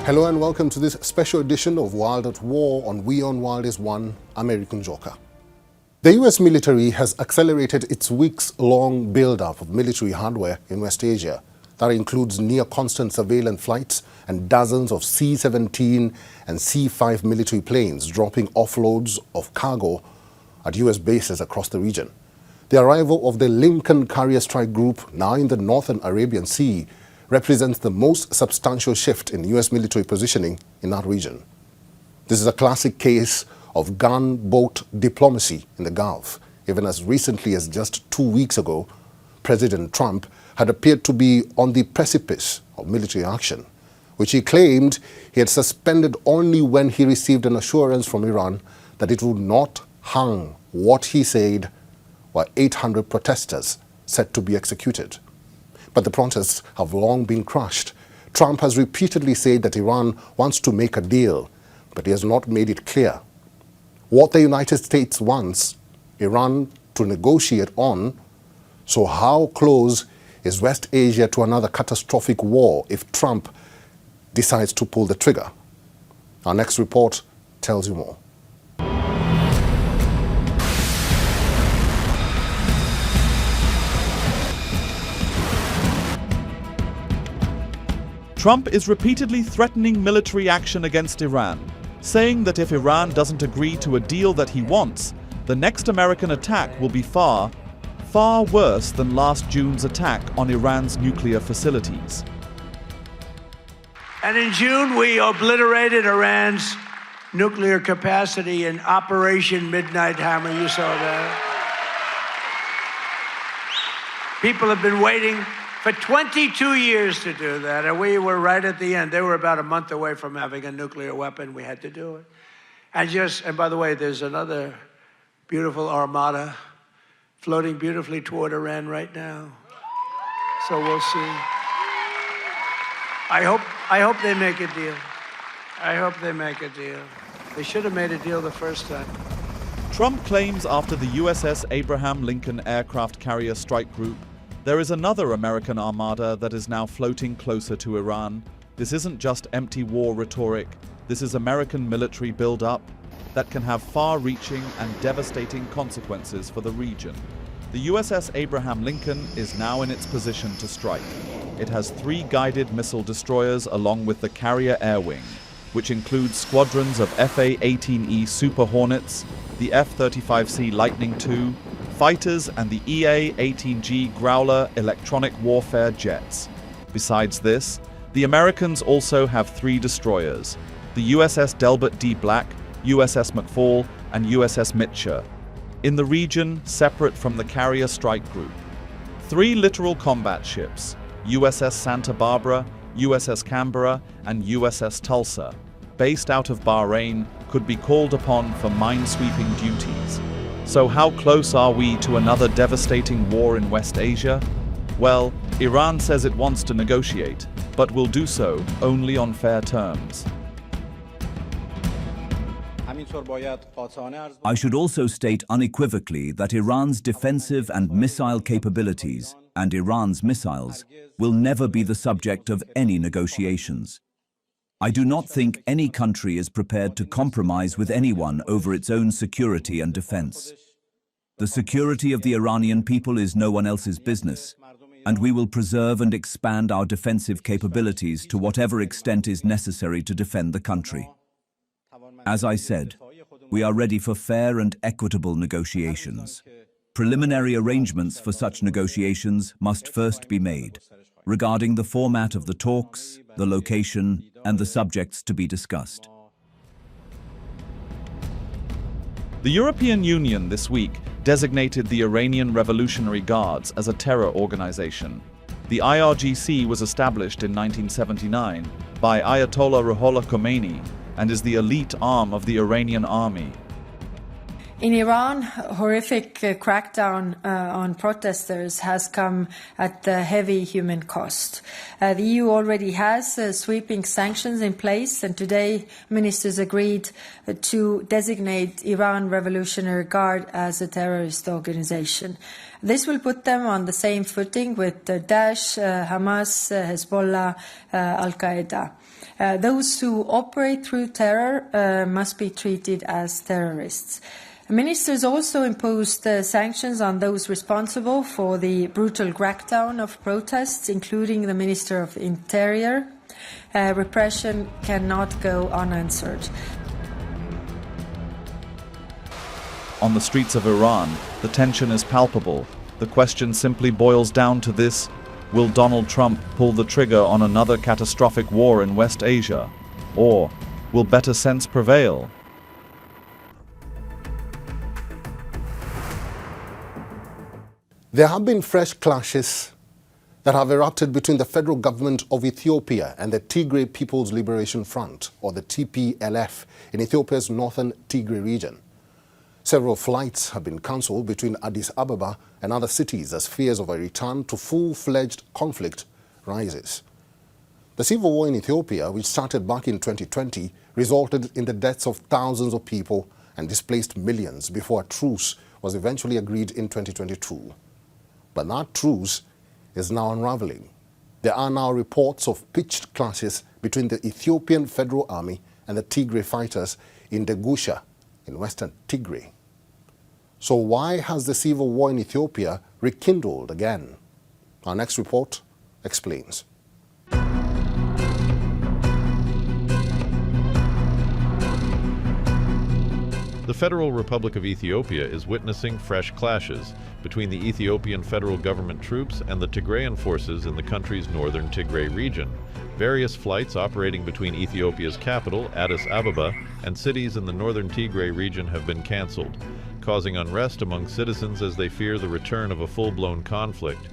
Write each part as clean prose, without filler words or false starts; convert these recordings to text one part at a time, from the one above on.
Hello and welcome to this special edition of World at War on WION The World is One. I'm Njoka. The US military has accelerated its weeks-long build-up of military hardware in West Asia. That includes near-constant surveillance flights and dozens of C-17 and C-5 military planes dropping offloads of cargo at US bases across the region. The arrival of the Lincoln Carrier Strike Group, now in the Northern Arabian Sea, represents the most substantial shift in US military positioning in that region. This is a classic case of gunboat diplomacy in the Gulf. Even as recently as just 2 weeks ago, President Trump had appeared to be on the precipice of military action, which he claimed he had suspended only when he received an assurance from Iran that it would not harm what he said were 800 protesters set to be executed. But the protests have long been crushed. Trump has repeatedly said that Iran wants to make a deal, but he has not made it clear what the United States wants Iran to negotiate on. So how close is West Asia to another catastrophic war if Trump decides to pull the trigger? Our next report tells you more. Trump is repeatedly threatening military action against Iran, saying that if Iran doesn't agree to a deal that he wants, the next American attack will be far, far worse than last June's attack on Iran's nuclear facilities. And in June, we obliterated Iran's nuclear capacity in Operation Midnight Hammer. You saw that. People have been waiting for 22 years to do that, and we were right at the end. They were about a month away from having a nuclear weapon. We had to do it. And by the way, there's another beautiful Armada floating beautifully toward Iran right now. So we'll see. I hope they make a deal. I hope they make a deal. They should have made a deal the first time. Trump claims after the USS Abraham Lincoln Aircraft Carrier Strike Group, there is another American armada that is now floating closer to Iran. This isn't just empty war rhetoric. This is American military build-up that can have far-reaching and devastating consequences for the region. The USS Abraham Lincoln is now in its position to strike. It has 3 guided missile destroyers along with the carrier air wing, which includes squadrons of FA-18E Super Hornets, the F-35C Lightning II, fighters and the EA-18G Growler electronic warfare jets. Besides this, the Americans also have 3 destroyers, the USS Delbert D. Black, USS McFall, and USS Mitscher, in the region separate from the carrier strike group. 3 littoral combat ships, USS Santa Barbara, USS Canberra, and USS Tulsa, based out of Bahrain, could be called upon for minesweeping duties. So how close are we to another devastating war in West Asia? Well, Iran says it wants to negotiate, but will do so only on fair terms. I should also state unequivocally that Iran's defensive and missile capabilities and Iran's missiles will never be the subject of any negotiations. I do not think any country is prepared to compromise with anyone over its own security and defense. The security of the Iranian people is no one else's business, and we will preserve and expand our defensive capabilities to whatever extent is necessary to defend the country. As I said, we are ready for fair and equitable negotiations. Preliminary arrangements for such negotiations must first be made, regarding the format of the talks, the location, and the subjects to be discussed. The European Union this week designated the Iranian Revolutionary Guards as a terror organization. The IRGC was established in 1979 by Ayatollah Ruhollah Khomeini and is the elite arm of the Iranian army. In Iran, horrific crackdown on protesters has come at heavy human cost. The EU already has sweeping sanctions in place, and today ministers agreed to designate Iran Revolutionary Guard as a terrorist organization. This will put them on the same footing with Daesh, Hamas, Hezbollah, Al-Qaeda. Those who operate through terror must be treated as terrorists. Ministers also imposed sanctions on those responsible for the brutal crackdown of protests, including the Minister of Interior. Repression cannot go unanswered. On the streets of Iran, the tension is palpable. The question simply boils down to this: will Donald Trump pull the trigger on another catastrophic war in West Asia? Or will better sense prevail? There have been fresh clashes that have erupted between the federal government of Ethiopia and the Tigray People's Liberation Front, or the TPLF, in Ethiopia's northern Tigray region. Several flights have been cancelled between Addis Ababa and other cities as fears of a return to full-fledged conflict rises. The civil war in Ethiopia, which started back in 2020, resulted in the deaths of thousands of people and displaced millions before a truce was eventually agreed in 2022. But that truce is now unraveling. There are now reports of pitched clashes between the Ethiopian Federal Army and the Tigray fighters in Njoka, in western Tigray. So why has the civil war in Ethiopia rekindled again? Our next report explains. The Federal Republic of Ethiopia is witnessing fresh clashes between the Ethiopian federal government troops and the Tigrayan forces in the country's northern Tigray region. Various flights operating between Ethiopia's capital, Addis Ababa, and cities in the northern Tigray region have been cancelled, causing unrest among citizens as they fear the return of a full-blown conflict.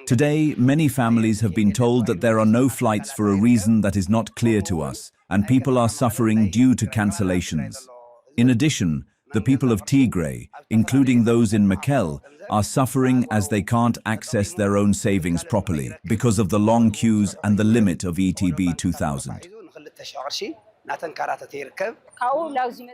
Today, many families have been told that there are no flights for a reason that is not clear to us, and people are suffering due to cancellations. In addition, the people of Tigray, including those in Mekelle, are suffering as they can't access their own savings properly because of the long queues and the limit of ETB 2000.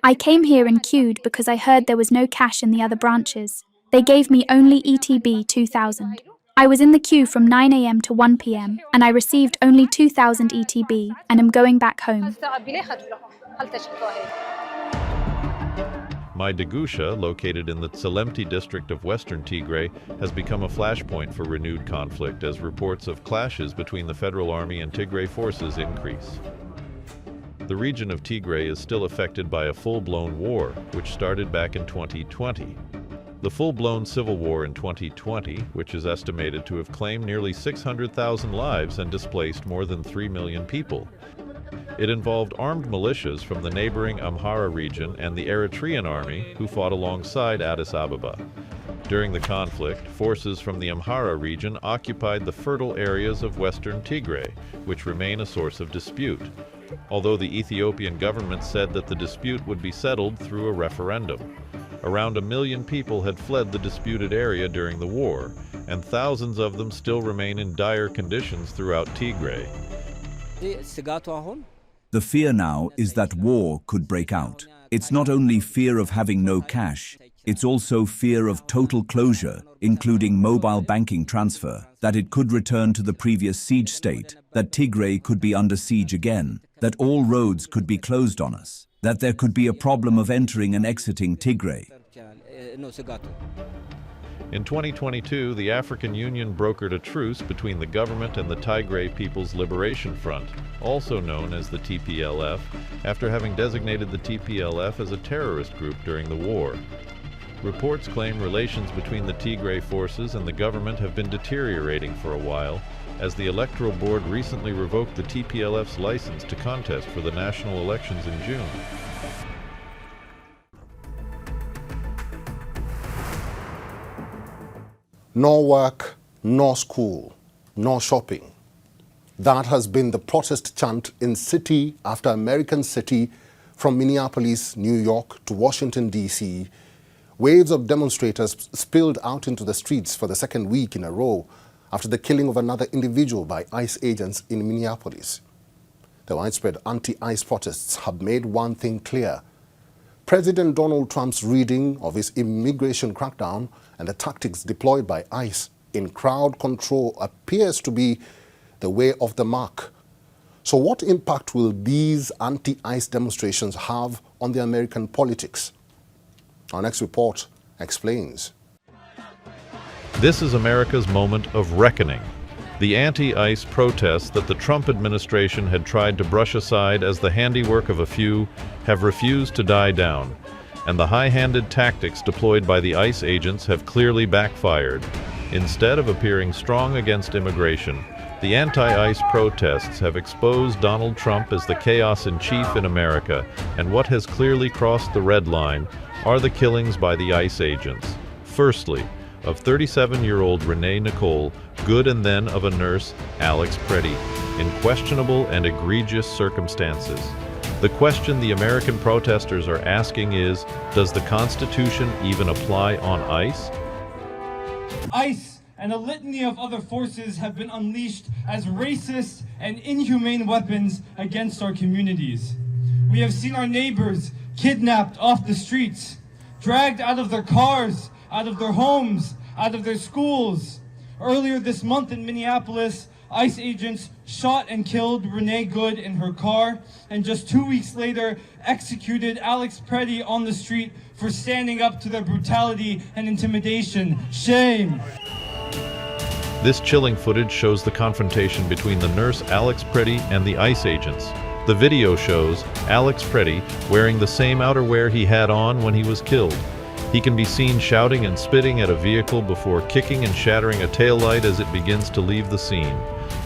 I came here and queued because I heard there was no cash in the other branches. They gave me only ETB 2000. I was in the queue from 9 a.m. to 1 p.m. and I received only 2000 ETB and am going back home. Njoka, located in the Tselemti district of western Tigray, has become a flashpoint for renewed conflict as reports of clashes between the Federal Army and Tigray forces increase. The region of Tigray is still affected by a full-blown war, which started back in 2020. The full-blown civil war in 2020, which is estimated to have claimed nearly 600,000 lives and displaced more than 3 million people. It involved armed militias from the neighboring Amhara region and the Eritrean army, who fought alongside Addis Ababa. During the conflict, forces from the Amhara region occupied the fertile areas of western Tigray, which remain a source of dispute, although the Ethiopian government said that the dispute would be settled through a referendum. Around 1 million people had fled the disputed area during the war, and thousands of them still remain in dire conditions throughout Tigray. The fear now is that war could break out. It's not only fear of having no cash, it's also fear of total closure, including mobile banking transfer, that it could return to the previous siege state, that Tigray could be under siege again, that all roads could be closed on us, that there could be a problem of entering and exiting Tigray. In 2022, the African Union brokered a truce between the government and the Tigray People's Liberation Front, also known as the TPLF, after having designated the TPLF as a terrorist group during the war. Reports claim relations between the Tigray forces and the government have been deteriorating for a while, as the Electoral Board recently revoked the TPLF's license to contest for the national elections in June. No work, no school, no shopping. That has been the protest chant in city after American city From Minneapolis, New York to Washington, D.C., waves of demonstrators spilled out into the streets for the second week in a row after the killing of another individual by ICE agents in Minneapolis. The widespread anti-ICE protests have made one thing clear. President Donald Trump's reading of his immigration crackdown and the tactics deployed by ICE in crowd control appears to be the way of the mark. So what impact will these anti-ICE demonstrations have on the American politics? Our next report explains. This is America's moment of reckoning. The anti-ICE protests that the Trump administration had tried to brush aside as the handiwork of a few have refused to die down, and the high-handed tactics deployed by the ICE agents have clearly backfired. Instead of appearing strong against immigration, the anti-ICE protests have exposed Donald Trump as the chaos in chief in America, and what has clearly crossed the red line are the killings by the ICE agents. Firstly, of 37-year-old Renee Nicole, good and then of a nurse, Alex Preddy, in questionable and egregious circumstances. The question the American protesters are asking is, does the Constitution even apply on ICE? ICE and a litany of other forces have been unleashed as racist and inhumane weapons against our communities. We have seen our neighbors kidnapped off the streets, dragged out of their cars, out of their homes, out of their schools. Earlier this month in Minneapolis, ICE agents shot and killed Renee Good in her car, and just 2 weeks later executed Alex Preddy on the street for standing up to their brutality and intimidation. Shame! This chilling footage shows the confrontation between the nurse Alex Preddy and the ICE agents. The video shows Alex Preddy wearing the same outerwear he had on when he was killed. He can be seen shouting and spitting at a vehicle before kicking and shattering a taillight as it begins to leave the scene.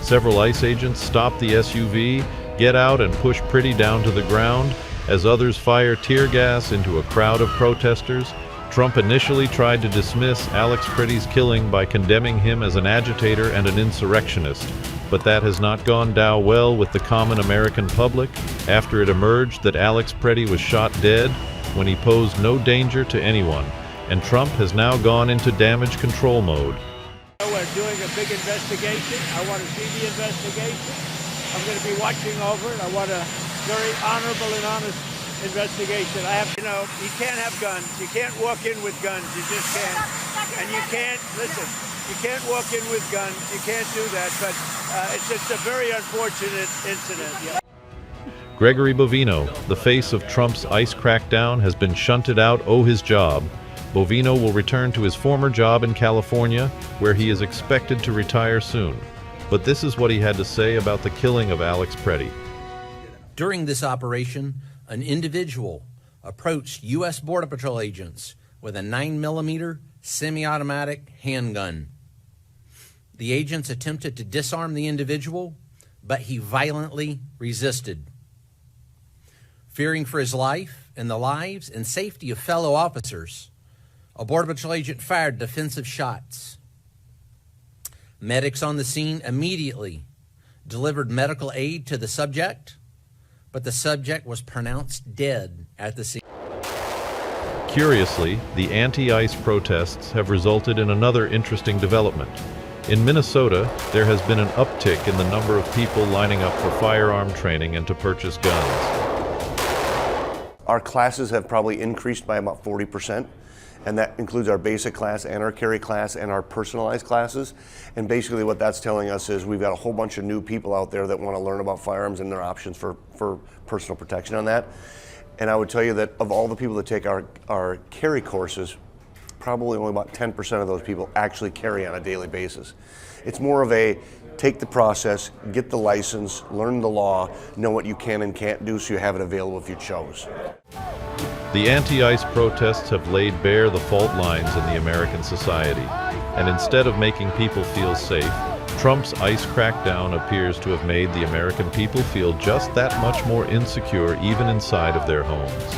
Several ICE agents stop the SUV, get out and push Preddy down to the ground, as others fire tear gas into a crowd of protesters. Trump initially tried to dismiss Alex Preddy's killing by condemning him as an agitator and an insurrectionist, but that has not gone down well with the common American public after it emerged that Alex Preddy was shot dead when he posed no danger to anyone, and Trump has now gone into damage control mode. We're doing a big investigation. I want to see the investigation. I'm going to be watching over it. I want a very honorable and honest investigation. You can't have guns. You can't walk in with guns. You just can't. And you can't, listen, you can't walk in with guns. You can't do that. But it's just a very unfortunate incident. Yeah. Gregory Bovino, the face of Trump's ICE crackdown, has been shunted out his job. Bovino will return to his former job in California, where he is expected to retire soon. But this is what he had to say about the killing of Alex Preddy. During this operation, an individual approached U.S. Border Patrol agents with a 9mm semi-automatic handgun. The agents attempted to disarm the individual, but he violently resisted. Fearing for his life and the lives and safety of fellow officers, a Border Patrol agent fired defensive shots. Medics on the scene immediately delivered medical aid to the subject, but the subject was pronounced dead at the scene. Curiously, the anti-ICE protests have resulted in another interesting development. In Minnesota, there has been an uptick in the number of people lining up for firearm training and to purchase guns. Our classes have probably increased by about 40%, and that includes our basic class and our carry class and our personalized classes. And basically what that's telling us is we've got a whole bunch of new people out there that want to learn about firearms and their options for personal protection on that. And I would tell you that of all the people that take our carry courses, probably only about 10% of those people actually carry on a daily basis. It's more of a take the process, get the license, learn the law, know what you can and can't do so you have it available if you chose. The anti-ICE protests have laid bare the fault lines in the American society, and instead of making people feel safe, Trump's ICE crackdown appears to have made the American people feel just that much more insecure even inside of their homes.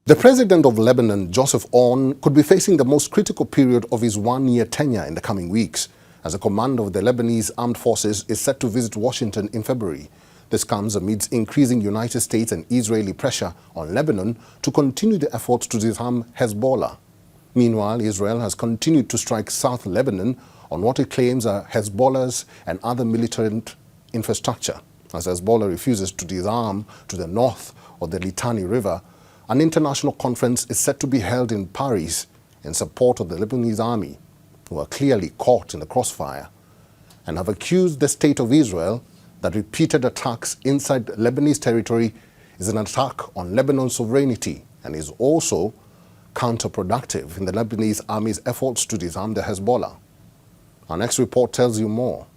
The president of Lebanon, Joseph Aoun, could be facing the most critical period of his one-year tenure in the coming weeks. as the commander of the Lebanese armed forces is set to visit Washington in February. This comes amidst increasing United States and Israeli pressure on Lebanon to continue the efforts to disarm Hezbollah. Meanwhile, Israel has continued to strike South Lebanon on what it claims are Hezbollah's and other militant infrastructure. As Hezbollah refuses to disarm to the north of the Litani River, an international conference is set to be held in Paris in support of the Lebanese army, who are clearly caught in the crossfire, and have accused the state of Israel that repeated attacks inside Lebanese territory is an attack on Lebanon's sovereignty and is also counterproductive in the Lebanese army's efforts to disarm the Hezbollah. Our next report tells you more.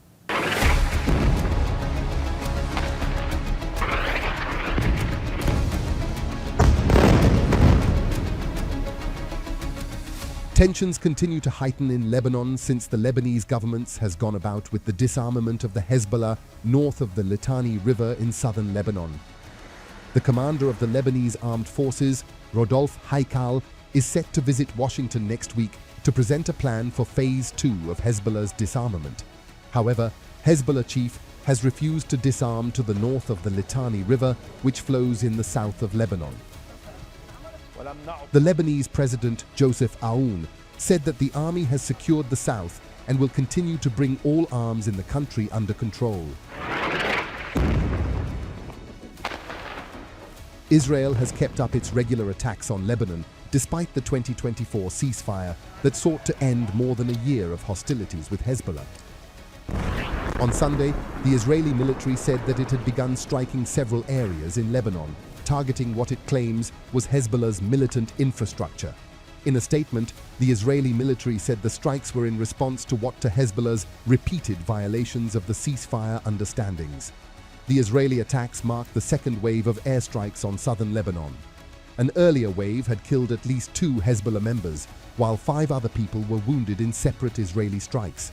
Tensions continue to heighten in Lebanon since the Lebanese government has gone about with the disarmament of the Hezbollah north of the Litani River in southern Lebanon. The commander of the Lebanese armed forces, Rodolphe Haikal, is set to visit Washington next week to present a plan for Phase 2 of Hezbollah's disarmament. However, Hezbollah chief has refused to disarm to the north of the Litani River, which flows in the south of Lebanon. The Lebanese president, Joseph Aoun, said that the army has secured the south and will continue to bring all arms in the country under control. Israel has kept up its regular attacks on Lebanon despite the 2024 ceasefire that sought to end more than a year of hostilities with Hezbollah. On Sunday, the Israeli military said that it had begun striking several areas in Lebanon, targeting what it claims was Hezbollah's militant infrastructure. In a statement, the Israeli military said the strikes were in response to what to Hezbollah's repeated violations of the ceasefire understandings. The Israeli attacks marked the second wave of airstrikes on southern Lebanon. An earlier wave had killed at least 2 Hezbollah members, while 5 other people were wounded in separate Israeli strikes.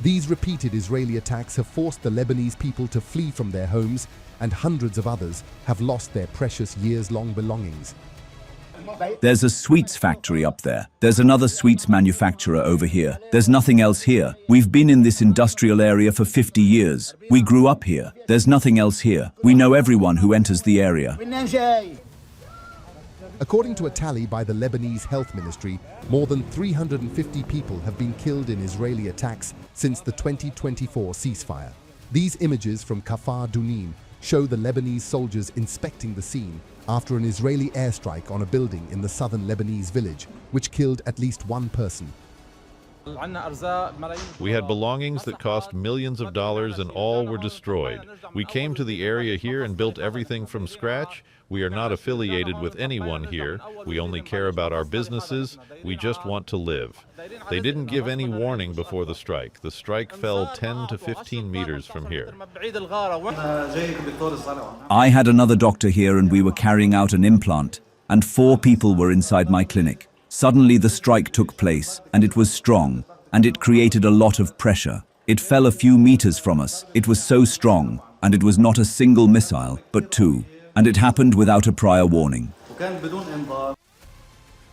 These repeated Israeli attacks have forced the Lebanese people to flee from their homes, and hundreds of others have lost their precious years-long belongings. There's a sweets factory up there. There's another sweets manufacturer over here. There's nothing else here. We've been in this industrial area for 50 years. We grew up here. There's nothing else here. We know everyone who enters the area. According to a tally by the Lebanese Health Ministry, more than 350 people have been killed in Israeli attacks since the 2024 ceasefire. These images from Kafar Dunim show the Lebanese soldiers inspecting the scene after an Israeli airstrike on a building in the southern Lebanese village, which killed at least 1 person. We had belongings that cost millions of dollars and all were destroyed. We came to the area here and built everything from scratch. We are not affiliated with anyone here. We only care about our businesses. We just want to live. They didn't give any warning before the strike. The strike fell 10 to 15 meters from here. I had another doctor here and we were carrying out an implant, and 4 people were inside my clinic. Suddenly the strike took place, and it was strong, and it created a lot of pressure. It fell a few meters from us. It was so strong, and it was not a single missile, but 2. And it happened without a prior warning.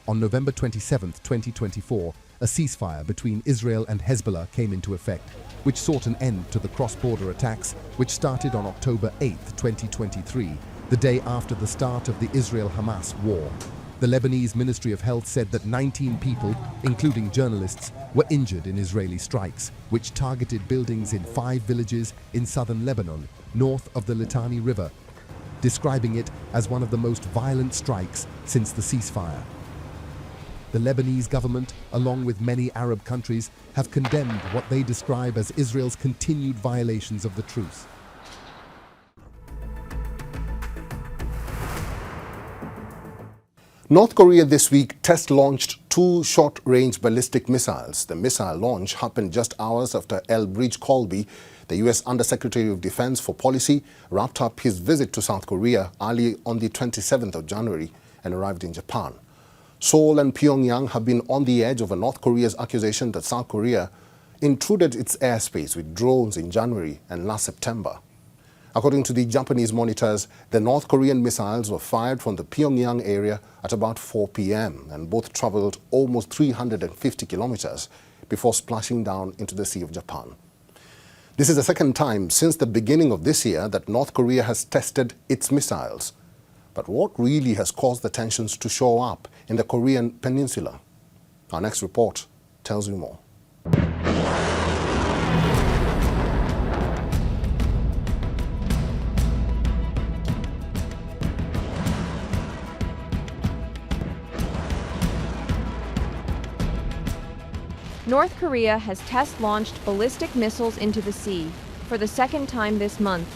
On November 27, 2024, a ceasefire between Israel and Hezbollah came into effect, which sought an end to the cross-border attacks, which started on October 8, 2023, the day after the start of the Israel-Hamas war. The Lebanese Ministry of Health said that 19 people, including journalists, were injured in Israeli strikes, which targeted buildings in 5 villages in southern Lebanon, north of the Litani River, describing it as one of the most violent strikes since the ceasefire. The Lebanese government, along with many Arab countries, have condemned what they describe as Israel's continued violations of the truce. North Korea this week test-launched 2 short-range ballistic missiles. The missile launch happened just hours after Elbridge Colby, the U.S. Undersecretary of Defense for Policy, wrapped up his visit to South Korea early on the 27th of January and arrived in Japan. Seoul and Pyongyang have been on the edge of North Korea's accusation that South Korea intruded its airspace with drones in January and last September. According to the Japanese monitors, the North Korean missiles were fired from the Pyongyang area at about 4 p.m. and both traveled almost 350 kilometers before splashing down into the Sea of Japan. This is the second time since the beginning of this year that North Korea has tested its missiles. But what really has caused the tensions to show up in the Korean peninsula? Our next report tells you more. North Korea has test-launched ballistic missiles into the sea for the second time this month,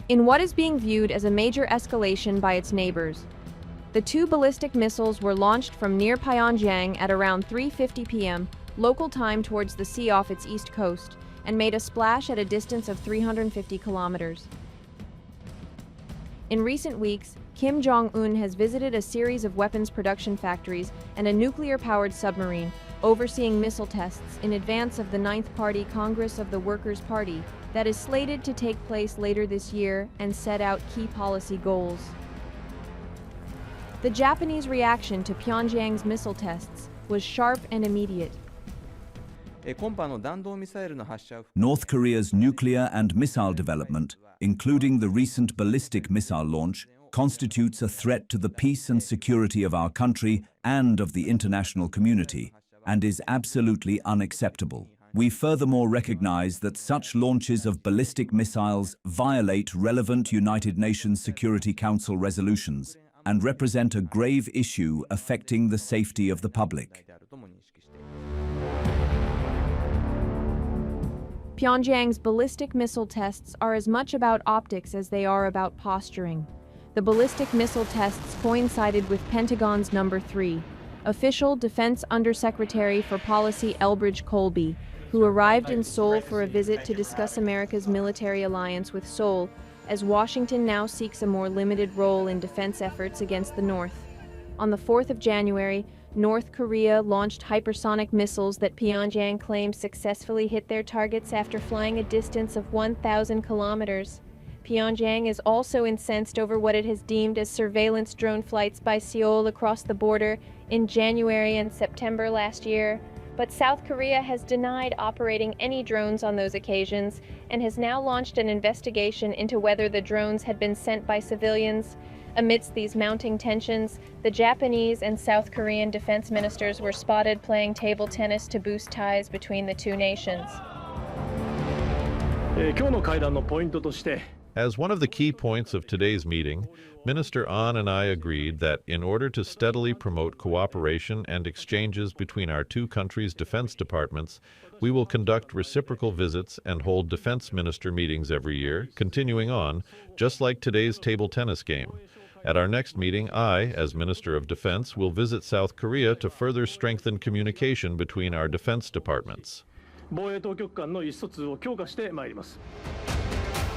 in what is being viewed as a major escalation by its neighbors. The two ballistic missiles were launched from near Pyongyang at around 3:50 p.m. local time towards the sea off its east coast, and made a splash at a distance of 350 kilometers. In recent weeks, Kim Jong-un has visited a series of weapons production factories and a nuclear-powered submarine, overseeing missile tests in advance of the 9th Party Congress of the Workers' Party that is slated to take place later this year and set out key policy goals. The Japanese reaction to Pyongyang's missile tests was sharp and immediate. North Korea's nuclear and missile development, including the recent ballistic missile launch, constitutes a threat to the peace and security of our country and of the international community, and is absolutely unacceptable. We furthermore recognize that such launches of ballistic missiles violate relevant United Nations Security Council resolutions and represent a grave issue affecting the safety of the public. Pyongyang's ballistic missile tests are as much about optics as they are about posturing. The ballistic missile tests coincided with Pentagon's No. 3, Official Defense Undersecretary for Policy Elbridge Colby, who arrived in Seoul for a visit to discuss America's military alliance with Seoul, as Washington now seeks a more limited role in defense efforts against the North. On the 4th of January, North Korea launched hypersonic missiles that Pyongyang claims successfully hit their targets after flying a distance of 1,000 kilometers. Pyongyang is also incensed over what it has deemed as surveillance drone flights by Seoul across the border in January and September last year, but South Korea has denied operating any drones on those occasions and has now launched an investigation into whether the drones had been sent by civilians. Amidst these mounting tensions, the Japanese and South Korean defense ministers were spotted playing table tennis to boost ties between the two nations. As one of the key points of today's meeting, Minister An and I agreed that in order to steadily promote cooperation and exchanges between our two countries' defense departments, we will conduct reciprocal visits and hold defense minister meetings every year, continuing on, just like today's table tennis game. At our next meeting, I, as Minister of Defense, will visit South Korea to further strengthen communication between our defense departments.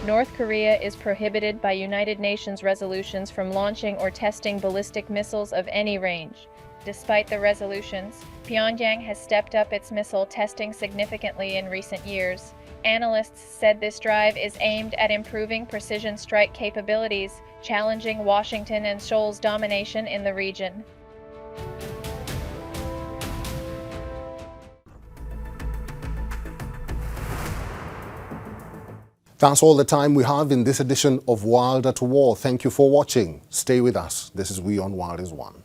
North Korea is prohibited by United Nations resolutions from launching or testing ballistic missiles of any range. Despite the resolutions, Pyongyang has stepped up its missile testing significantly in recent years. Analysts said this drive is aimed at improving precision strike capabilities, challenging Washington and Seoul's domination in the region. That's all the time we have in this edition of World at War. Thank you for watching. Stay with us. This is WION World is One.